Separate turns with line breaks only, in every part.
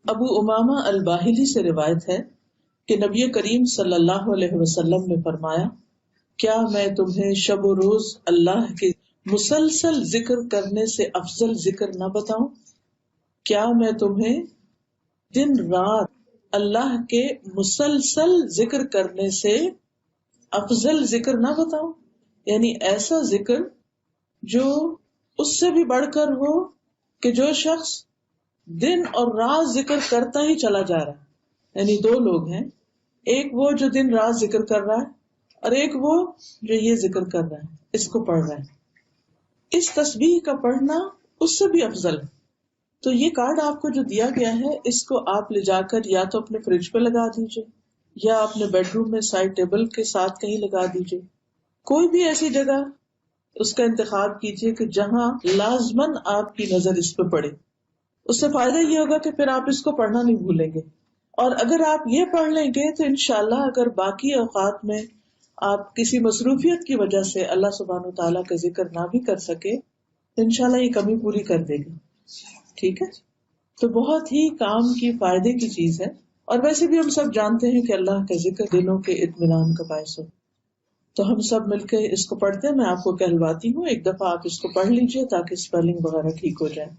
ابو امامہ الباہلی سے روایت ہے کہ نبی کریم صلی اللہ علیہ وسلم نے فرمایا، کیا میں تمہیں شب و روز اللہ کے مسلسل ذکر کرنے سے افضل ذکر نہ بتاؤں؟ کیا میں تمہیں دن رات اللہ کے مسلسل ذکر کرنے سے افضل ذکر نہ بتاؤں؟ یعنی ایسا ذکر جو اس سے بھی بڑھ کر ہو کہ جو شخص دن اور رات ذکر کرتا ہی چلا جا رہا ہے. یعنی دو لوگ ہیں، ایک وہ جو دن رات ذکر کر رہا ہے اور ایک وہ جو یہ ذکر کر رہا ہے، اس کو پڑھ رہا ہے. اس تسبیح کا پڑھنا اس سے بھی افضل ہے. تو یہ کارڈ آپ کو جو دیا گیا ہے، اس کو آپ لے جا کر یا تو اپنے فریج پہ لگا دیجئے یا اپنے بیڈ روم میں سائڈ ٹیبل کے ساتھ کہیں لگا دیجئے. کوئی بھی ایسی جگہ اس کا انتخاب کیجئے کہ جہاں لازماً آپ کی نظر اس پہ پڑے. اس سے فائدہ یہ ہوگا کہ پھر آپ اس کو پڑھنا نہیں بھولیں گے. اور اگر آپ یہ پڑھ لیں گے تو انشاءاللہ اگر باقی اوقات میں آپ کسی مصروفیت کی وجہ سے اللہ سبحانہ و تعالیٰ کا ذکر نہ بھی کر سکے تو انشاءاللہ یہ کمی پوری کر دے گی. ٹھیک ہے، تو بہت ہی کام کی فائدے کی چیز ہے. اور ویسے بھی ہم سب جانتے ہیں کہ اللہ کا ذکر دلوں کے اطمینان کا باعث ہو. تو ہم سب مل کے اس کو پڑھتے ہیں. میں آپ کو کہلواتی ہوں، ایک دفعہ آپ اس کو پڑھ لیجئے تاکہ اسپیلنگ وغیرہ ٹھیک ہو جائے.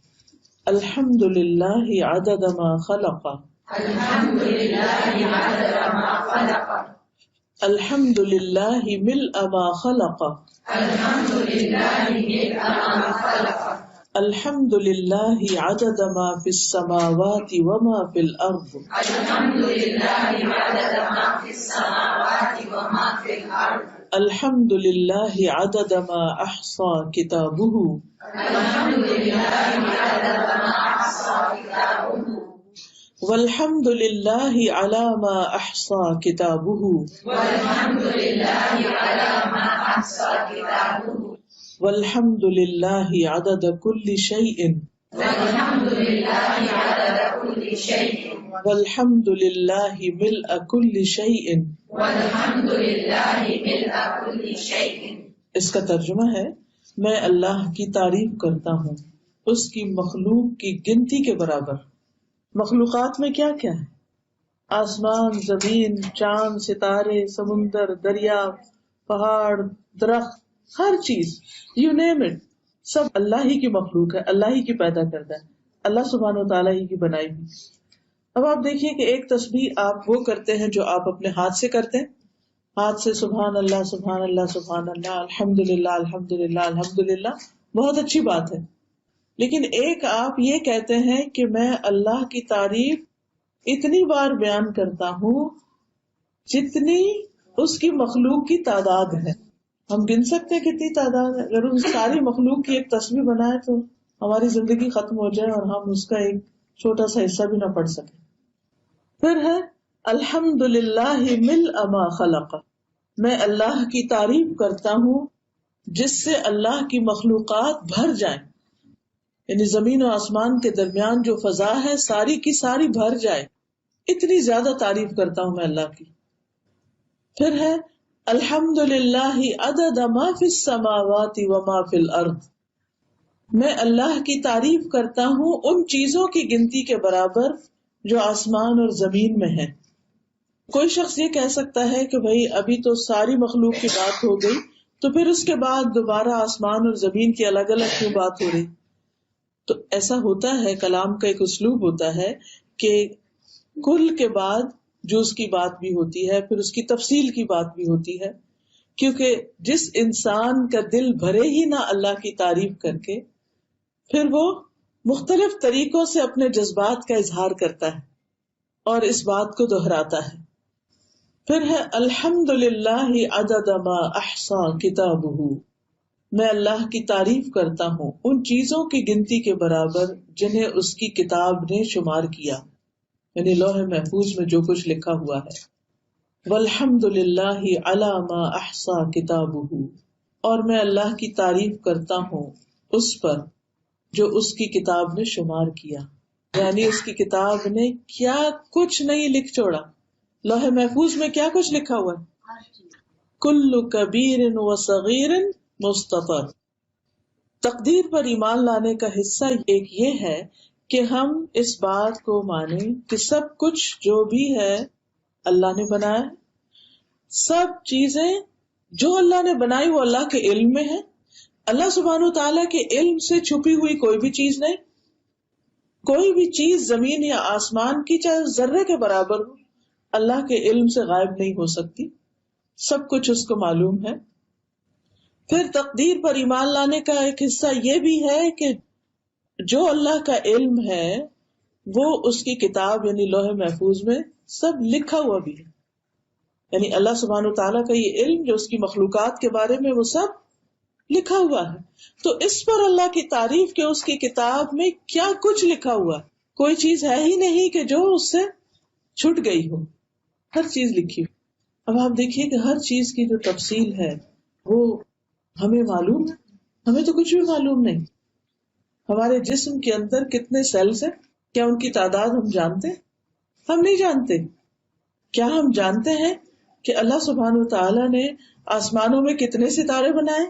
الحمد للہ عدد ما خلق،
الحمد للہ عدد ما خلق،
الحمد للہ ملء ما خلق،
الحمد للہ ملء ما خلق،
الحمد للہ عدد ما فی السماوات وما فی الارض،
الحمد للہ عدد ما فی السماوات وما فی الارض،
الحمد للہ عدد ما احصى کتابہ،
الحمد للہ عدد ما احصى کتابہ،
والحمد للہ علی ما احصى کتابہ،
والحمد للہ علی ما احصى کتابہ،
والحمد للہ عدد کل شیء،
والحمد للہ عدد کل شیء،
والحمد للہ ملء کل شیء.
والحمد للہ ملء کل شیء.
اس کا ترجمہ ہے، میں اللہ کی تعریف کرتا ہوں اس کی مخلوق کی گنتی کے برابر. مخلوقات میں کیا کیا ہے؟ آسمان، زمین، چاند، ستارے، سمندر، دریا، پہاڑ، درخت، ہر چیز، یو نیم اٹ، سب اللہ ہی کی مخلوق ہے، اللہ ہی کی پیدا کردہ ہے، اللہ سبحانہ و تعالیٰ ہی کی بنائی ہوئی. اب آپ دیکھیے کہ ایک تسبیح آپ وہ کرتے ہیں جو آپ اپنے ہاتھ سے کرتے ہیں، ہاتھ سے سبحان اللہ سبحان اللہ سبحان اللہ، الحمد للہ الحمد للہ الحمد للہ، بہت اچھی بات ہے. لیکن ایک آپ یہ کہتے ہیں کہ میں اللہ کی تعریف اتنی بار بیان کرتا ہوں جتنی اس کی مخلوق کی تعداد ہے. ہم گن سکتے ہیں کتنی تعداد ہے؟ اگر اس ساری مخلوق کی ایک تسبیح بنائے تو ہماری زندگی ختم ہو جائے اور ہم اس کا ایک چھوٹا سا حصہ بھی نہ پڑھ سکیں. پھر ہے الحمد للہ ملء ما خلق، میں اللہ کی تعریف کرتا ہوں جس سے اللہ کی مخلوقات بھر جائیں. یعنی زمین و آسمان کے درمیان جو فضا ہے ساری کی ساری بھر جائے، اتنی زیادہ تعریف کرتا ہوں میں اللہ کی. پھر ہے الحمد للہ عدد ما فی السماوات وما فی الارض، میں اللہ کی تعریف کرتا ہوں ان چیزوں کی گنتی کے برابر جو آسمان اور زمین میں ہے. کوئی شخص یہ کہہ سکتا ہے کہ بھئی ابھی تو ساری مخلوق کی بات ہو گئی، تو پھر اس کے بعد دوبارہ آسمان اور زمین کی الگ الگ کیوں بات ہو رہی؟ تو ایسا ہوتا ہے، کلام کا ایک اسلوب ہوتا ہے کہ کل کے بعد جز کی بات بھی ہوتی ہے، پھر اس کی تفصیل کی بات بھی ہوتی ہے. کیونکہ جس انسان کا دل بھرے ہی نہ اللہ کی تعریف کر کے، پھر وہ مختلف طریقوں سے اپنے جذبات کا اظہار کرتا ہے اور اس بات کو دہراتا ہے. پھر ہے الحمد للہ عدد ما احصى کتابہ، میں اللہ کی تعریف کرتا ہوں ان چیزوں کی گنتی کے برابر جنہیں اس کی کتاب نے شمار کیا، یعنی لوح محفوظ میں جو کچھ لکھا ہوا ہے. والحمد للہ علی ما احصى کتابہ، اور میں اللہ کی تعریف کرتا ہوں اس پر جو اس کی کتاب نے شمار کیا، یعنی اس کی کتاب نے کیا کچھ نہیں لکھ چھوڑا. لوح محفوظ میں کیا کچھ لکھا ہوا ہے؟ کل کبیر و صغیر مستطر. تقدیر پر ایمان لانے کا حصہ ایک یہ ہے کہ ہم اس بات کو مانیں کہ سب کچھ جو بھی ہے اللہ نے بنایا، سب چیزیں جو اللہ نے بنائی وہ اللہ کے علم میں ہے. اللہ سبحانہ وتعالیٰ کے علم سے چھپی ہوئی کوئی بھی چیز نہیں. کوئی بھی چیز زمین یا آسمان کی چاہے ذرے کے برابر ہو اللہ کے علم سے غائب نہیں ہو سکتی. سب کچھ اس کو معلوم ہے. پھر تقدیر پر ایمان لانے کا ایک حصہ یہ بھی ہے کہ جو اللہ کا علم ہے وہ اس کی کتاب یعنی لوح محفوظ میں سب لکھا ہوا بھی ہے. یعنی اللہ سبحانہ وتعالیٰ کا یہ علم جو اس کی مخلوقات کے بارے میں وہ سب لکھا ہوا ہے. تو اس پر اللہ کی تعریف کہ اس کی کتاب میں کیا کچھ لکھا ہوا ہے. کوئی چیز ہے ہی نہیں کہ جو اس سے چھٹ گئی ہو، ہر چیز لکھی ہو. اب آپ دیکھیے کہ ہر چیز کی جو تفصیل ہے وہ ہمیں معلوم ہے. ہمیں تو کچھ بھی معلوم نہیں. ہمارے جسم کے اندر کتنے سیلز ہیں، کیا ان کی تعداد ہم جانتے ہیں؟ ہم نہیں جانتے. کیا ہم جانتے ہیں کہ اللہ سبحانہ وتعالیٰ نے آسمانوں میں کتنے ستارے بنائے؟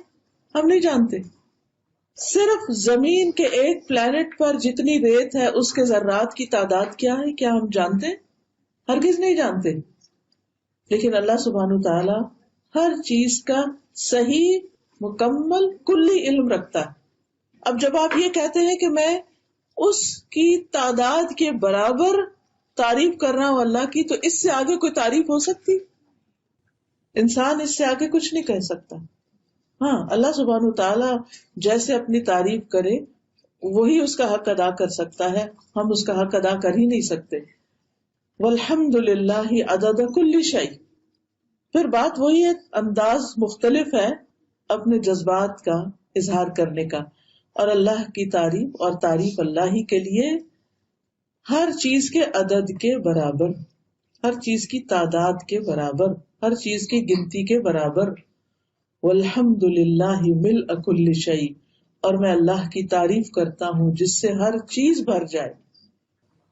ہم نہیں جانتے. صرف زمین کے ایک پلانٹ پر جتنی ریت ہے اس کے ذرات کی تعداد کیا ہے، کیا ہم جانتے ہیں؟ ہرگز نہیں جانتے. لیکن اللہ سبحانہ وتعالیٰ ہر چیز کا صحیح مکمل کلی علم رکھتا ہے. اب جب آپ یہ کہتے ہیں کہ میں اس کی تعداد کے برابر تعریف کر رہا ہوں اللہ کی، تو اس سے آگے کوئی تعریف ہو سکتی؟ انسان اس سے آگے کچھ نہیں کہہ سکتا. ہاں اللہ سبحانہ وتعالیٰ جیسے اپنی تعریف کرے وہی اس کا حق ادا کر سکتا ہے، ہم اس کا حق ادا کر ہی نہیں سکتے. والحمد للہ عدد کل شیء. پھر بات وہی ہے، انداز مختلف ہے اپنے جذبات کا اظہار کرنے کا، اور اللہ کی تعریف اور تعریف اللہ ہی کے لیے ہر چیز کے عدد کے برابر، ہر چیز کی تعداد کے برابر، ہر چیز کی گنتی کے برابر. والحمد للہ ملء کل شیء. اور میں اللہ کی تعریف کرتا ہوں جس سے ہر چیز بھر جائے.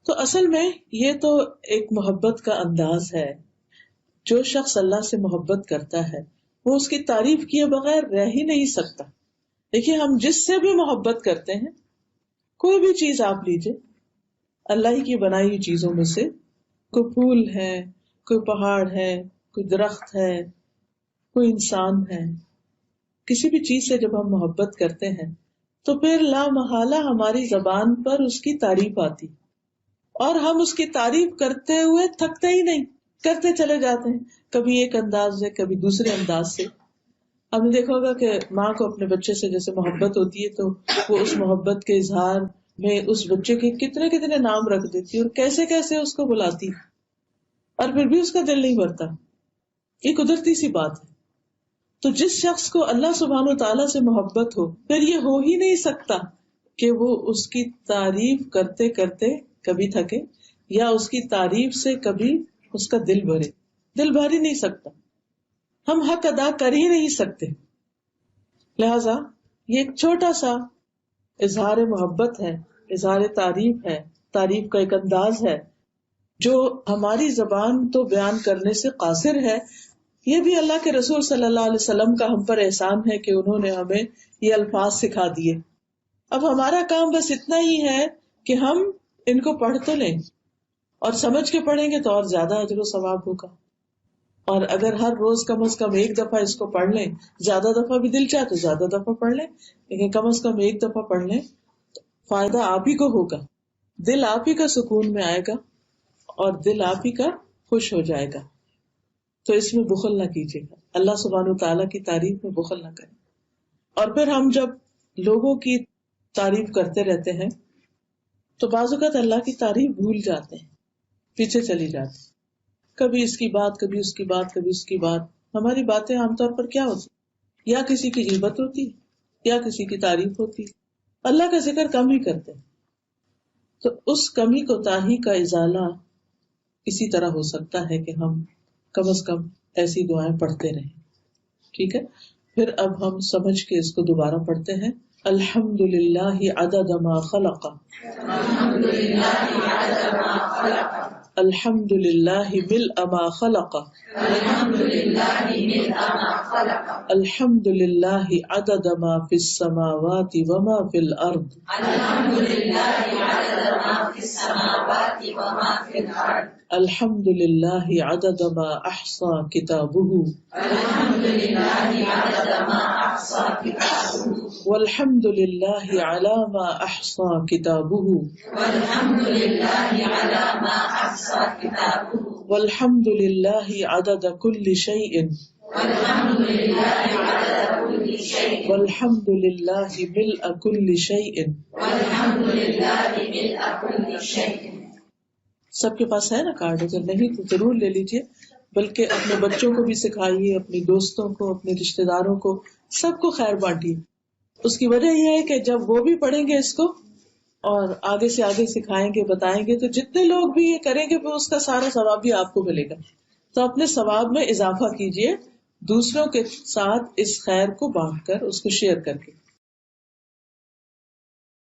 تو اصل میں یہ تو ایک محبت کا انداز ہے. جو شخص اللہ سے محبت کرتا ہے وہ اس کی تعریف کیے بغیر رہ ہی نہیں سکتا. دیکھیے ہم جس سے بھی محبت کرتے ہیں، کوئی بھی چیز آپ لیجئے اللہ ہی کی بنائی ہوئی چیزوں میں سے، کوئی پھول ہے، کوئی پہاڑ ہے، کوئی درخت ہے، کوئی انسان ہے، کسی بھی چیز سے جب ہم محبت کرتے ہیں تو پھر لا محالہ ہماری زبان پر اس کی تعریف آتی، اور ہم اس کی تعریف کرتے ہوئے تھکتے ہی نہیں، کرتے چلے جاتے ہیں. کبھی ایک انداز سے، کبھی دوسرے انداز سے. آپ نے دیکھا ہوگا کہ ماں کو اپنے بچے سے جیسے محبت ہوتی ہے تو وہ اس محبت کے اظہار میں اس بچے کے کتنے کتنے نام رکھ دیتی ہے اور کیسے کیسے اس کو بلاتی، اور پھر بھی اس کا دل نہیں بھرتا. یہ قدرتی سی بات ہے. تو جس شخص کو اللہ سبحانہ وتعالیٰ سے محبت ہو، پھر یہ ہو ہی نہیں سکتا کہ وہ اس کی تعریف کرتے کرتے کبھی تھکے، یا اس کی تعریف سے کبھی اس کا دل بھرے. دل بھر ہی نہیں سکتا. ہم حق ادا کر ہی نہیں سکتے. لہذا یہ ایک چھوٹا سا اظہار محبت ہے، اظہار تعریف ہے، تعریف کا ایک انداز ہے جو ہماری زبان تو بیان کرنے سے قاصر ہے. یہ بھی اللہ کے رسول صلی اللہ علیہ وسلم کا ہم پر احسان ہے کہ انہوں نے ہمیں یہ الفاظ سکھا دیے. اب ہمارا کام بس اتنا ہی ہے کہ ہم ان کو پڑھ تو لیں، اور سمجھ کے پڑھیں گے تو اور زیادہ اجر و ثواب ہوگا. اور اگر ہر روز کم از کم ایک دفعہ اس کو پڑھ لیں، زیادہ دفعہ بھی دل چاہے تو زیادہ دفعہ پڑھ لیں، لیکن کم از کم ایک دفعہ پڑھ لیں، فائدہ آپ ہی کو ہوگا. دل آپ ہی کا سکون میں آئے گا اور دل آپ ہی کا خوش ہو جائے گا. تو اس میں بخل نہ کیجیے گا، اللہ سبحانہ وتعالیٰ کی تعریف میں بخل نہ کریں. اور پھر ہم جب لوگوں کی تعریف کرتے رہتے ہیں تو بعض اوقات اللہ کی تعریف بھول جاتے ہیں، پیچھے چلی جاتی. کبھی اس کی بات، کبھی اس کی بات، کبھی اس کی بات. ہماری باتیں عام طور پر کیا ہوتی، یا کسی کی غیبت ہوتی یا کسی کی تعریف ہوتی. اللہ کا ذکر کم ہی کرتے ہیں. تو اس کمی کوتاہی کا ازالہ اسی طرح ہو سکتا ہے کہ ہم کم از کم ایسی دعائیں پڑھتے رہیں. ٹھیک ہے، پھر اب ہم سمجھ کے اس کو دوبارہ پڑھتے ہیں. الحمد للہ عدد ما خلق، الحمد للہ ملء ما خلق
الحمد للہ ملء ما خلق
الحمد للہ عدد ما فی السماوات وما فی الارض
الحمد للہ عدد ما فی السماوات وما فی الارض
الحمد للہ عدد ما احصى کتابہ
الحمد للہ عدد ما احصى کتابہ
والحمد للہ علی ما احصى کتابہ
والحمد للہ علی ما احصى کتابہ
والحمد للہ عدد کل شیء
والحمد للہ عدد کل شیء
والحمد للہ ملء کل شیء.
والحمد للہ ملء کل شیء.
سب کے پاس ہے نا کارڈ؟ اگر نہیں تو ضرور لے لیجئے، بلکہ اپنے بچوں کو بھی سکھائیے، اپنے دوستوں کو، اپنے رشتہ داروں کو، سب کو خیر بانٹیے. اس کی وجہ یہ ہے کہ جب وہ بھی پڑھیں گے اس کو اور آگے سے آگے سکھائیں گے، بتائیں گے، تو جتنے لوگ بھی یہ کریں گے وہ اس کا سارا ثواب بھی آپ کو ملے گا. تو اپنے ثواب میں اضافہ کیجئے دوسروں کے ساتھ اس خیر کو بانٹ کر، اس کو شیئر کر کے.